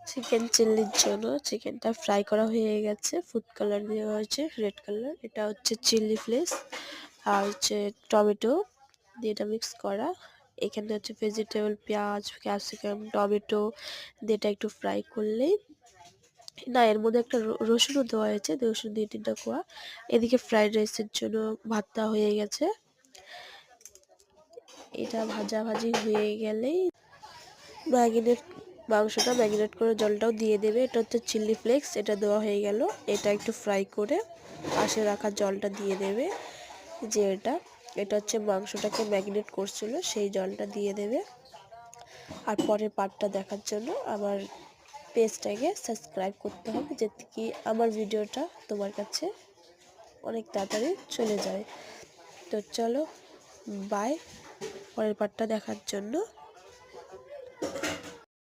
Chicken চিল্লির জন্য চিকেনটা fry করা হয়ে গেছে, ফুড কালার দেওয়া হয়েছে রেড কালার। এটা হচ্ছে চিলি ফ্লেক্স আর হচ্ছে টমেটো দিয়ে এটা মিক্স করা। এখানে হচ্ছে ভেজিটেবল পেঁয়াজ ক্যাপসিকাম টমেটো দিয়ে এটা একটু ফ্রাই করলেই না, এর মধ্যে একটা রসুনও দেওয়া হয়েছে, রসুন 2-3টা কোয়া। এদিকে ফ্রাইড রাইসের জন্য ভাতটা হয়ে গেছে। এটা ভাজাভাজি হয়ে গেলেই ম্যাগিনেট মাংসটা ম্যাগিনেট করে জলটাও দিয়ে দেবে। এটা হচ্ছে চিলি ফ্লেক্স, এটা দেওয়া হয়ে গেল। এটা একটু ফ্রাই করে পাশে রাখা জলটা দিয়ে দেবে। যে এটা হচ্ছে মাংসটাকে ম্যাগিনেট করছিল সেই জলটা দিয়ে দেবে। আর পরের পার্টটা দেখার জন্য আমার পেজটাকে সাবস্ক্রাইব করতে হবে, যাতে কি আমার ভিডিওটা তোমার কাছে অনেক তাড়াতাড়ি চলে যায়। তো চলো বাই, পরের পার্টটা দেখার জন্য।